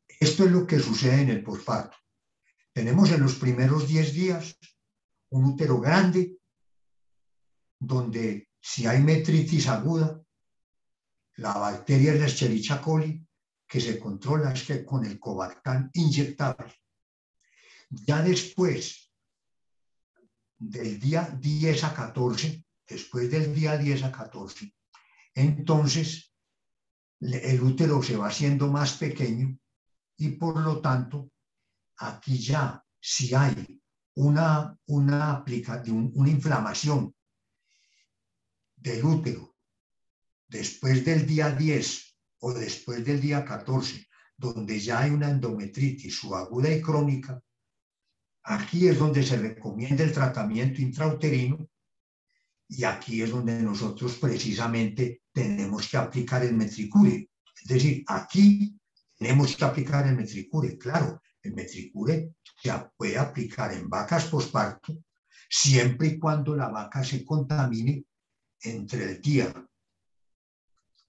Speaker 2: Esto es lo que sucede en el posparto. Tenemos en los primeros 10 días un útero grande, donde si hay metritis aguda, la bacteria es la Escherichia coli, que se controla es que con el Covartan inyectable. Ya después del día 10 a 14, después del día 10 a 14, entonces el útero se va haciendo más pequeño y por lo tanto aquí ya si hay una inflamación del útero después del día 10 o después del día 14, donde ya hay una endometritis subaguda y crónica, aquí es donde se recomienda el tratamiento intrauterino y aquí es donde nosotros precisamente tenemos que aplicar el Metricure. Es decir, aquí tenemos que aplicar el Metricure. Claro, el Metricure se puede aplicar en vacas posparto siempre y cuando la vaca se contamine entre el día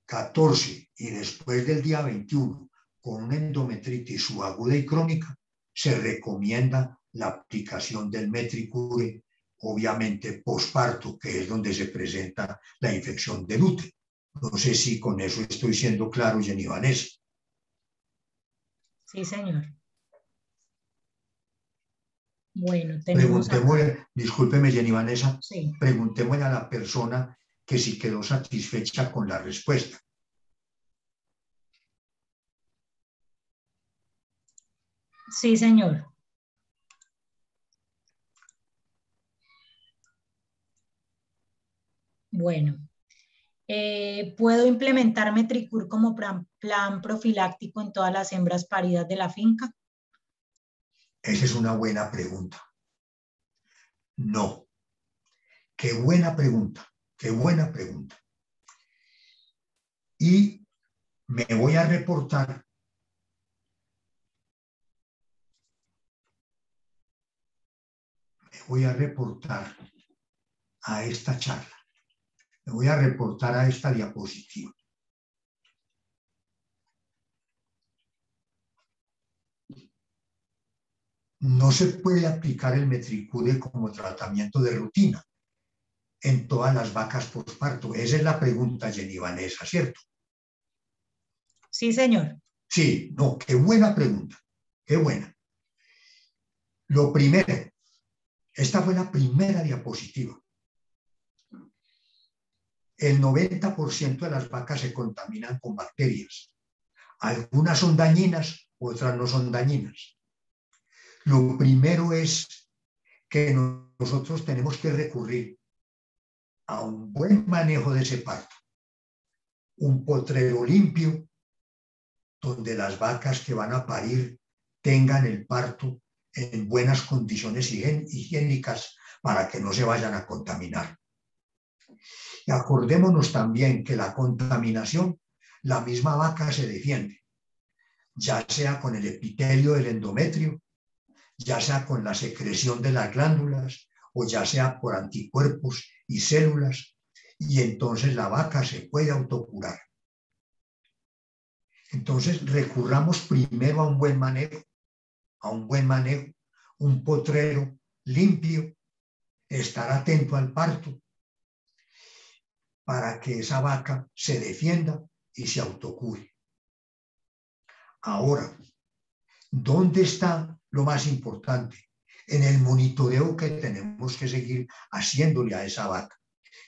Speaker 2: 14 y después del día 21 con una endometritis subaguda y crónica, se recomienda la aplicación del Metricure, obviamente posparto, que es donde se presenta la infección del útero. No sé si con eso estoy siendo claro, Jenny Vanessa.
Speaker 1: Sí, señor. Bueno, tenemos
Speaker 2: discúlpeme, Jenny Vanessa,
Speaker 1: sí.
Speaker 2: Preguntémosle a la persona que si quedó satisfecha con la respuesta.
Speaker 1: Sí, señor. Bueno, ¿puedo implementar Metricur como plan profiláctico en todas las hembras paridas de la finca?
Speaker 2: Esa es una buena pregunta. No. Qué buena pregunta, qué buena pregunta. Y me voy a reportar a esta charla. Me voy a reportar a esta diapositiva. No se puede aplicar el Metricure como tratamiento de rutina en todas las vacas posparto. Esa es la pregunta, Jenny Vanessa, ¿cierto?
Speaker 1: Sí, señor.
Speaker 2: Sí, no, qué buena pregunta, qué buena. Lo primero, esta fue la primera diapositiva. El 90% de las vacas se contaminan con bacterias. Algunas son dañinas, otras no son dañinas. Lo primero es que nosotros tenemos que recurrir a un buen manejo de ese parto. Un potrero limpio, donde las vacas que van a parir tengan el parto en buenas condiciones higiénicas para que no se vayan a contaminar. Y acordémonos también que la contaminación, la misma vaca se defiende, ya sea con el epitelio del endometrio, ya sea con la secreción de las glándulas o ya sea por anticuerpos y células, y entonces la vaca se puede autocurar. Entonces recurramos primero a un buen manejo, un potrero limpio, estar atento al parto para que esa vaca se defienda y se autocure. Ahora, ¿dónde está lo más importante? En el monitoreo que tenemos que seguir haciéndole a esa vaca.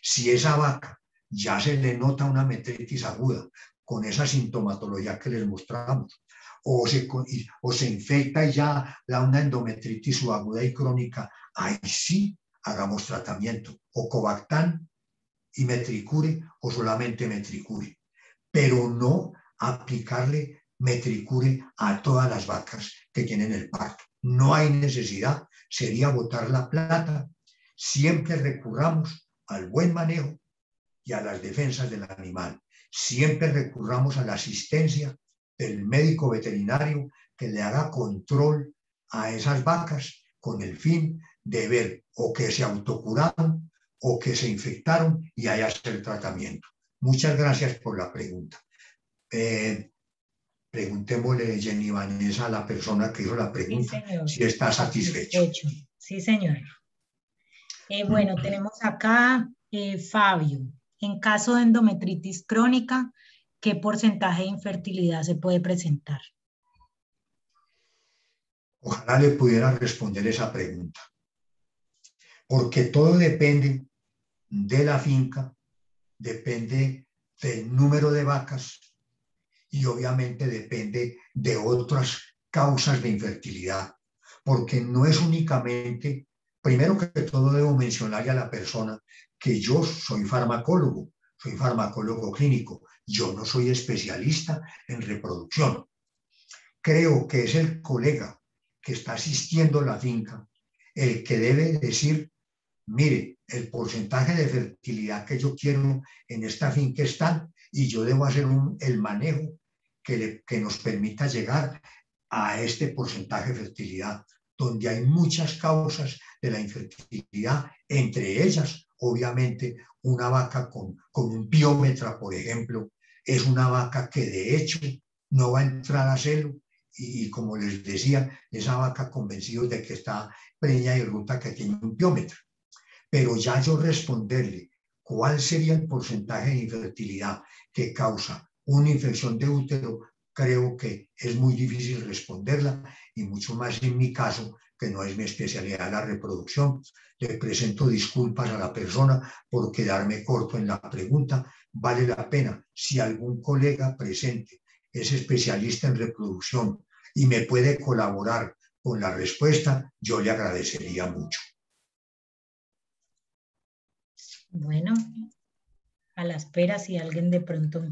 Speaker 2: Si esa vaca ya se le nota una metritis aguda con esa sintomatología que les mostramos, o se infecta y ya da una endometritis subaguda y crónica, ahí sí hagamos tratamiento, o Covactán y Metricure, o solamente Metricure, pero no aplicarle Metricure a todas las vacas que tienen el parto. No hay necesidad, sería botar la plata. Siempre recurramos al buen manejo y a las defensas del animal. Siempre recurramos a la asistencia del médico veterinario que le haga control a esas vacas con el fin de ver o que se autocuraron o que se infectaron y ahí hacer tratamiento. Muchas gracias por la pregunta. Preguntémosle, Jenny Vanessa, a la persona que hizo la pregunta,
Speaker 1: sí,
Speaker 2: si está satisfecho.
Speaker 1: Sí, señor. Bueno, tenemos acá Fabio. En caso de endometritis crónica, ¿qué porcentaje de infertilidad se puede presentar?
Speaker 2: Ojalá le pudiera responder esa pregunta, porque todo depende de la finca, depende del número de vacas y obviamente depende de otras causas de infertilidad, porque no es únicamente, primero que todo debo mencionarle a la persona que yo soy farmacólogo clínico, yo no soy especialista en reproducción. Creo que es el colega que está asistiendo a la finca el que debe decir, mire, el porcentaje de fertilidad que yo quiero en esta finca está y yo debo hacer el manejo que nos permita llegar a este porcentaje de fertilidad, donde hay muchas causas de la infertilidad, entre ellas, obviamente, una vaca con un piómetra, por ejemplo, es una vaca que de hecho no va a entrar a celo y como les decía, esa vaca convencidos de que está preña y ruta que tiene un piómetro. Pero ya yo responderle cuál sería el porcentaje de infertilidad que causa una infección de útero, creo que es muy difícil responderla y mucho más en mi caso, que no es mi especialidad la reproducción. Le presento disculpas a la persona por quedarme corto en la pregunta. Vale la pena, si algún colega presente es especialista en reproducción y me puede colaborar con la respuesta, yo le agradecería mucho.
Speaker 1: Bueno, a la espera, si alguien de pronto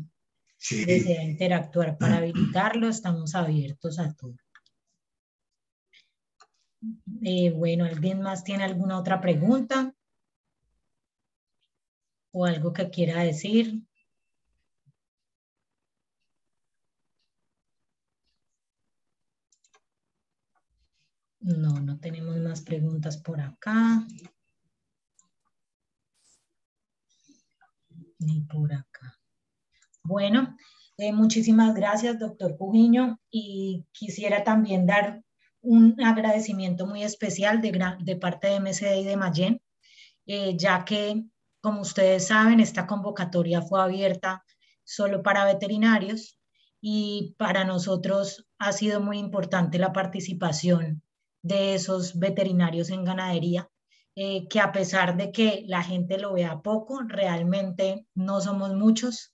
Speaker 2: sí,
Speaker 1: desea interactuar para habilitarlo, estamos abiertos a todo. Bueno, ¿alguien más tiene alguna otra pregunta? ¿O algo que quiera decir? No, no tenemos más preguntas por acá. Ni por acá. Bueno, muchísimas gracias, doctor Pujiño, y quisiera también dar un agradecimiento muy especial de parte de MSD y de Mayen, ya que, como ustedes saben, esta convocatoria fue abierta solo para veterinarios y para nosotros ha sido muy importante la participación de esos veterinarios en ganadería que a pesar de que la gente lo vea poco, realmente no somos muchos.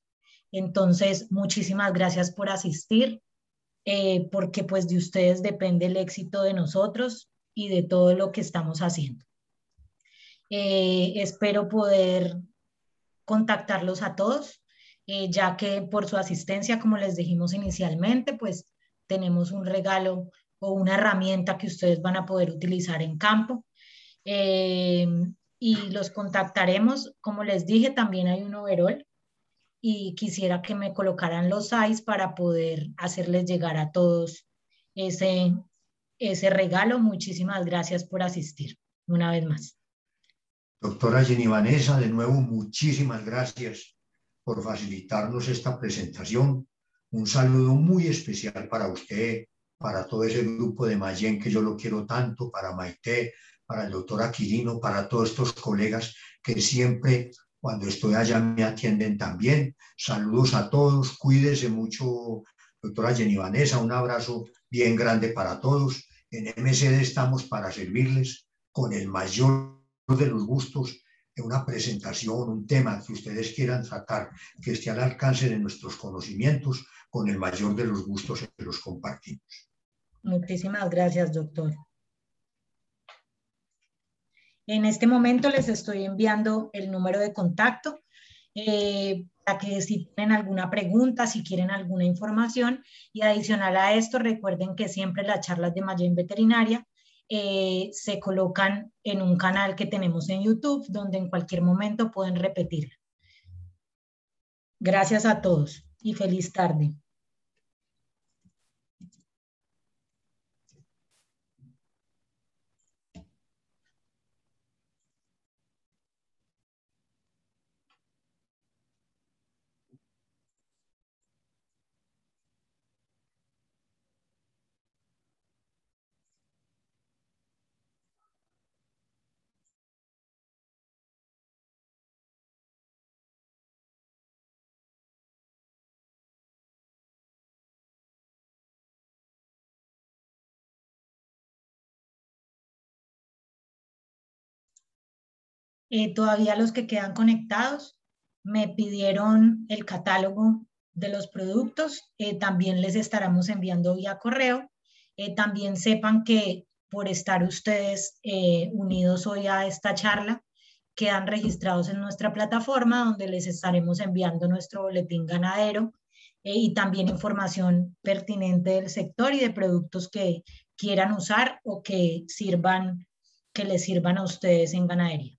Speaker 1: Entonces, muchísimas gracias por asistir, porque pues de ustedes depende el éxito de nosotros y de todo lo que estamos haciendo. Espero poder contactarlos a todos, ya que por su asistencia, como les dijimos inicialmente, pues tenemos un regalo o una herramienta que ustedes van a poder utilizar en campo. Eh, y los contactaremos. Como les dije, también hay un overall y quisiera que me colocaran los size para poder hacerles llegar a todos ese, ese regalo. Muchísimas gracias por asistir una vez más.
Speaker 2: Doctora Jenny Vanessa, de nuevo, muchísimas gracias por facilitarnos esta presentación. Un saludo muy especial para usted, para todo ese grupo de Mayen que yo lo quiero tanto, para Maite, para el doctor Aquilino, para todos estos colegas que siempre cuando estoy allá me atienden también. Saludos a todos, cuídese mucho, doctora Jenny Vanessa, un abrazo bien grande para todos. En MSD estamos para servirles con el mayor de los gustos, una presentación, un tema que ustedes quieran tratar, que esté al alcance de nuestros conocimientos, con el mayor de los gustos que los compartimos.
Speaker 1: Muchísimas gracias, doctor. En este momento les estoy enviando el número de contacto para que si tienen alguna pregunta, si quieren alguna información, y adicional a esto, recuerden que siempre las charlas de Mayen Veterinaria se colocan en un canal que tenemos en YouTube, donde en cualquier momento pueden repetir. Gracias a todos y feliz tarde. Todavía los que quedan conectados me pidieron el catálogo de los productos, también les estaremos enviando vía correo. También sepan que por estar ustedes unidos hoy a esta charla, quedan registrados en nuestra plataforma donde les estaremos enviando nuestro boletín ganadero y también información pertinente del sector y de productos que quieran usar o que les sirvan a ustedes en ganadería.